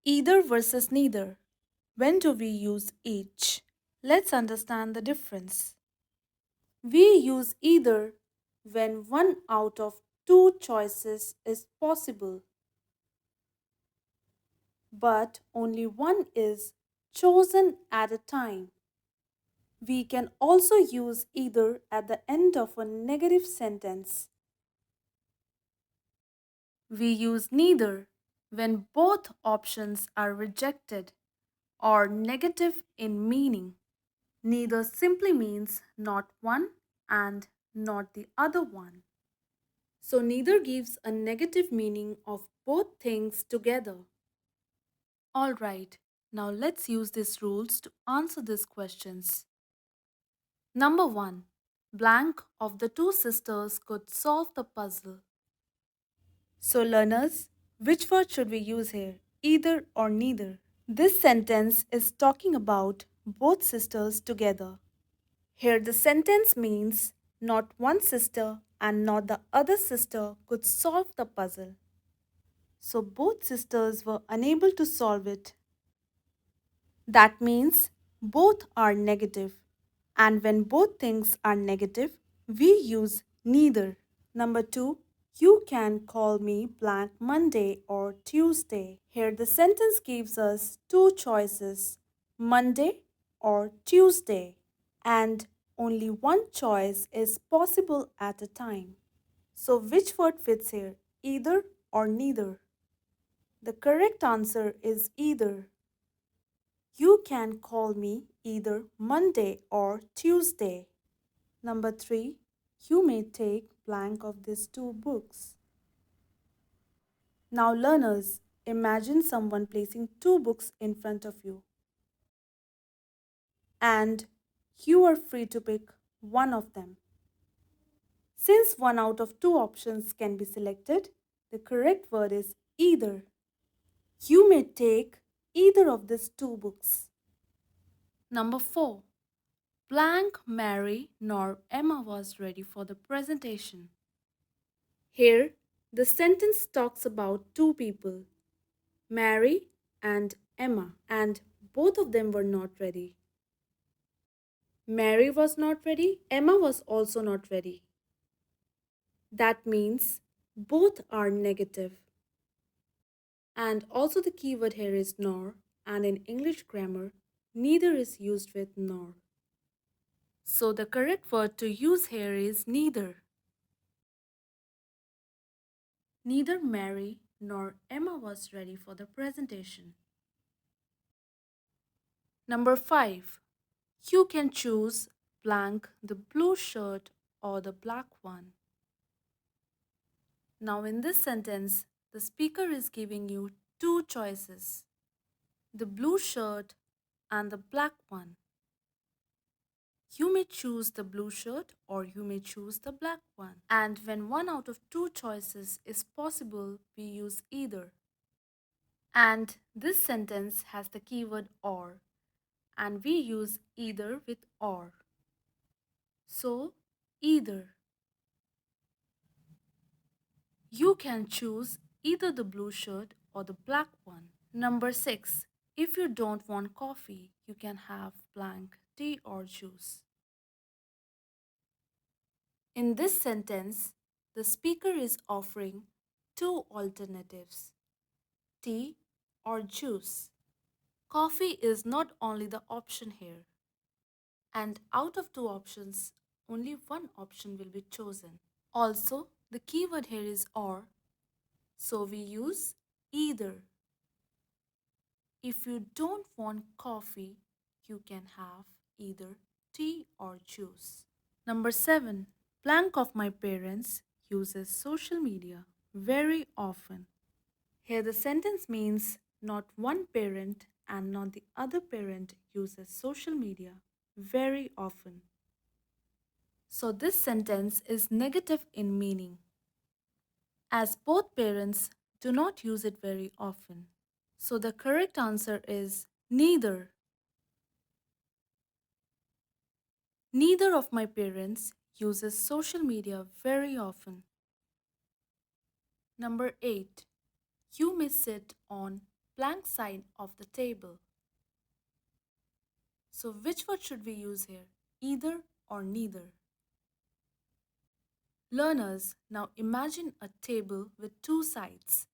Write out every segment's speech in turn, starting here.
Either versus neither. When do we use each? Let's understand the difference. We use either when one out of two choices is possible, but only one is chosen at a time. We can also use either at the end of a negative sentence. We use neither when both options are rejected or negative in meaning. Neither simply means not one and not the other one. So, neither gives a negative meaning of both things together. Alright, now let's use these rules to answer these questions. Number 1. Blank of the two sisters could solve the puzzle. So, learners, which word should we use here? Either or neither? This sentence is talking about both sisters together. Here, the sentence means not one sister and not the other sister could solve the puzzle. So, both sisters were unable to solve it. That means both are negative. And when both things are negative, we use neither. Number 2, you can call me blank Monday or Tuesday. Here the sentence gives us two choices, Monday or Tuesday, and only one choice is possible at a time. So which word fits here, either or neither? The correct answer is either. You can call me either Monday or Tuesday. Number 3, you may take blank of these two books. Now, learners, imagine someone placing two books in front of you, and you are free to pick one of them. Since one out of two options can be selected, the correct word is either. You may take either of these two books. Number 4. Blank Mary nor Emma was ready for the presentation. Here, the sentence talks about two people, Mary and Emma, and both of them were not ready. Mary was not ready, Emma was also not ready. That means both are negative. And also, the keyword here is nor, and in English grammar, neither is used with nor. So, the correct word to use here is neither. Neither Mary nor Emma was ready for the presentation. Number 5. You can choose blank the blue shirt or the black one. Now, in this sentence, the speaker is giving you two choices, the blue shirt and the black one. You may choose the blue shirt or you may choose the black one. And when one out of two choices is possible, we use either. And this sentence has the keyword or, and we use either with or. So, either. You can choose either the blue shirt or the black one. Number 6. If you don't want coffee, you can have blank tea or juice. In this sentence, the speaker is offering two alternatives, tea or juice. Coffee is not only the option here, and out of two options, only one option will be chosen. Also, the keyword here is or, so we use either. If you don't want coffee, you can have either tea or juice. Number 7. Blank of my parents uses social media very often. Here the sentence means not one parent and not the other parent uses social media very often. So this sentence is negative in meaning, as both parents do not use it very often. So the correct answer is neither. Neither of my parents uses social media very often. Number 8. You may sit on blank side of the table. So which word should we use here? Either or neither? Learners, now imagine a table with two sides.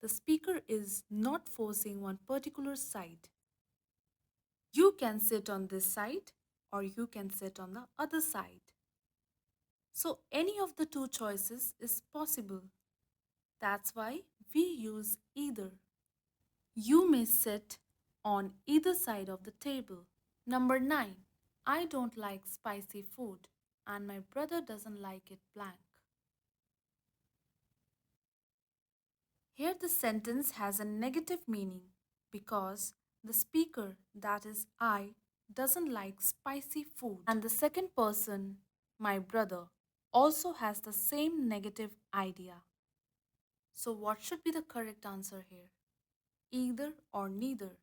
The speaker is not forcing one particular side. You can sit on this side or you can sit on the other side. So any of the two choices is possible. That's why we use either. You may sit on either side of the table. Number 9. I don't like spicy food and my brother doesn't like it blank. Here the sentence has a negative meaning because the speaker, that is I, doesn't like spicy food and the second person, my brother, also has the same negative idea. So what should be the correct answer here? Either or neither?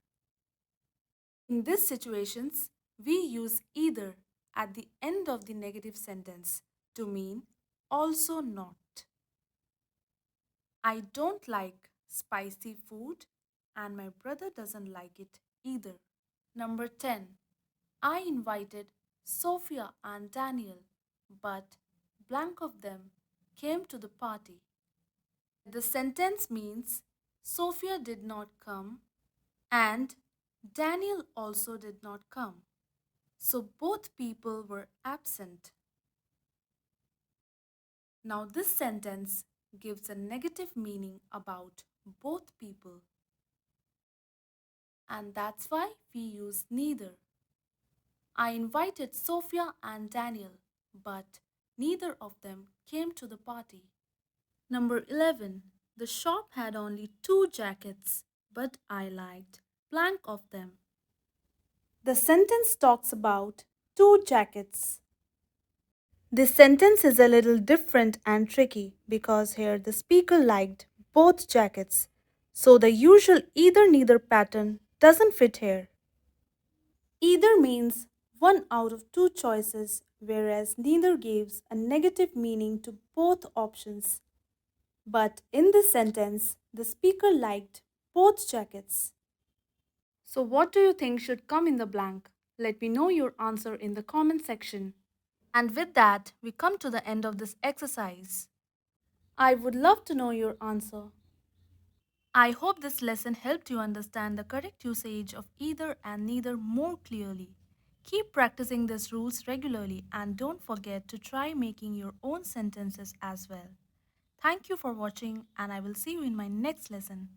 In these situations, we use either at the end of the negative sentence to mean also not. I don't like spicy food and my brother doesn't like it either. Number 10. I invited Sophia and Daniel, but blank of them came to the party. The sentence means Sophia did not come and Daniel also did not come. So both people were absent. Now this sentence gives a negative meaning about both people. And that's why we use neither. I invited Sophia and Daniel, but neither of them came to the party. Number 11. The shop had only two jackets, but I liked blank of them. The sentence talks about two jackets. This sentence is a little different and tricky because here the speaker liked both jackets, so the usual either neither pattern doesn't fit here. Either means one out of two choices, whereas neither gives a negative meaning to both options. But in this sentence, the speaker liked both jackets. So, what do you think should come in the blank? Let me know your answer in the comment section. And with that, we come to the end of this exercise. I would love to know your answer. I hope this lesson helped you understand the correct usage of either and neither more clearly. Keep practicing these rules regularly and don't forget to try making your own sentences as well. Thank you for watching and I will see you in my next lesson.